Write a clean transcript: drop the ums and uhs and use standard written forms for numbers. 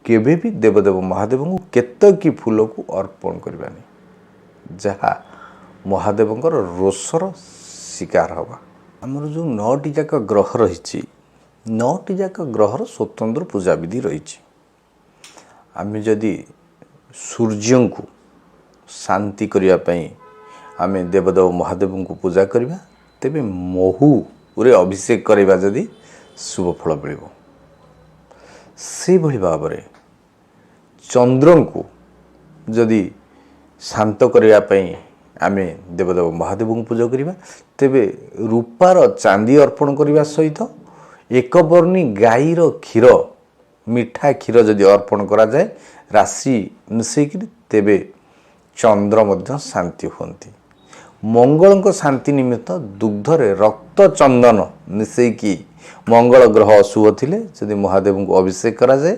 केबे भी देवदेव महादेव को केतकी फूल को अर्पण करवानी जहाँ महादेव रोषर शिकार हवा। आमर जो 9टी जाक ग्रह रही 9टी जाक ग्रहर स्वतंत्र पूजा विधि रही। आम जदि सूर्य को शांति करने आम देवदेव महादेव को पूजा करवा तेबे महू रे अभिषेक करवा जदि शुभ फल मिल से भली भाव में चंद्र को जदि शांत करने आम देवदेव महादेव को पूजा करवा तेबे रूपार चांदी अर्पण करने सहित एक वर्णी गाईर क्षीर मिठा क्षीर जदि अर्पण करा जाए राशि मिसेक तेबे चंद्र मध्य शांति होती। मंगल को शांति निमित्त दुग्धरे रक्त चंदन मिसेकी मंगल ग्रह अशुभ थिले जदि महादेव को अभिषेक करा जाए